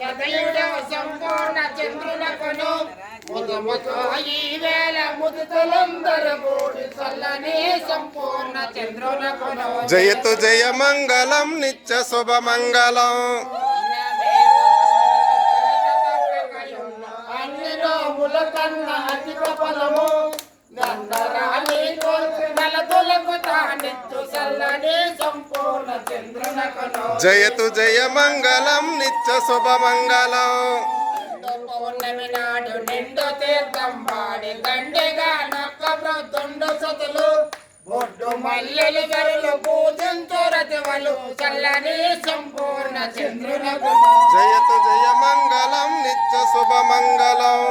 సతయుడు సంపూర్ణ చంద్రునకును ముదుముతో ఈ వేళ ముదుతులందరూ కూడి చల్లని సంపూర్ణ చంద్రునకును జయతు జయ మంగళం నిత్య శుభ మంగళం అన్ని నోముల కన్నా అధిక ఫలము గంధరాని తొలకు తానెత్తు చల్లని సంపూర్ణ చంద్రునకును జయతు జయ మంగళం నిత్య శుభ మంగళం పౌర్ణమి నాడు నిండు తీర్థం పాడి దండిగా నక్క బ్రతుండు సతులు బొడ్డు మల్లెలు గరులు పూజంతో రతివలు చల్లని సంపూర్ణ చంద్రునకు జయతు జయ మంగళం నిత్య శుభ మంగళం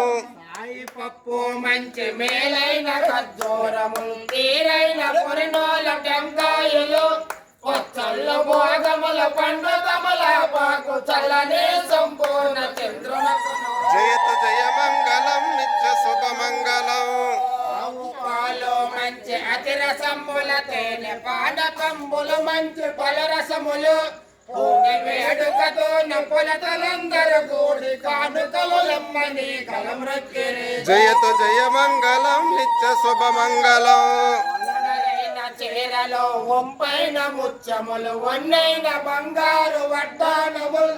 సాయి పప్పు మంచి మేలైన ఖర్జూరములు తీరైన పొరినోల టెంకాయలు పొచ్చల్ల భోగముల పండు తమలపాకు చల్లని సంపూర్ణ చంద్రునకు జయతు జయ మంగళం నిత్య శుభ మంగళం ఆవు పాలు మంచి అతిరసముల తేనె పానకంబులు మంచి ఫలరసములు పూని వేడుకతో నొప్పులతలందరూ కూడి కానుకలు లమ్మని కలమృక్కిరి జయతు జయ మంగళం నిత్య శుభ మంగళం చీరలో వంపైన ముత్యములు వన్నైన బంగారు వడ్డానములు